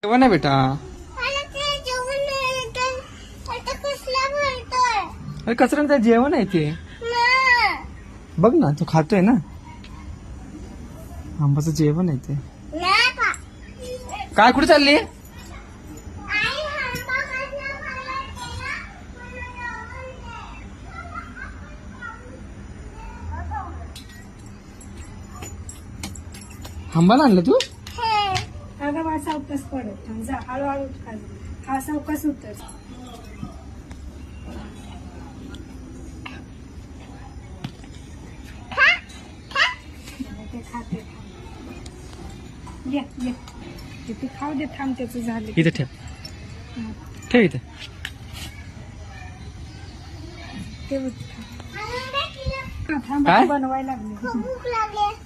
जेवण आहे बेटा. अरे कचऱ्याचं जेवण आहे ते. बघ ना तू खातोय ना. आंबाचं जेवण आहे ते. काय कुठे चालली? आंबाला आणलं तू? अगं बा सावकाश पडत जा, हळूहळू खाली. हा सावकाश उतर. ते खाते. ये ये ते खाऊ दे. थांब त्याचं झालं. इथे ठेव. ठेव इथे. ते थांब बनवायला लागले.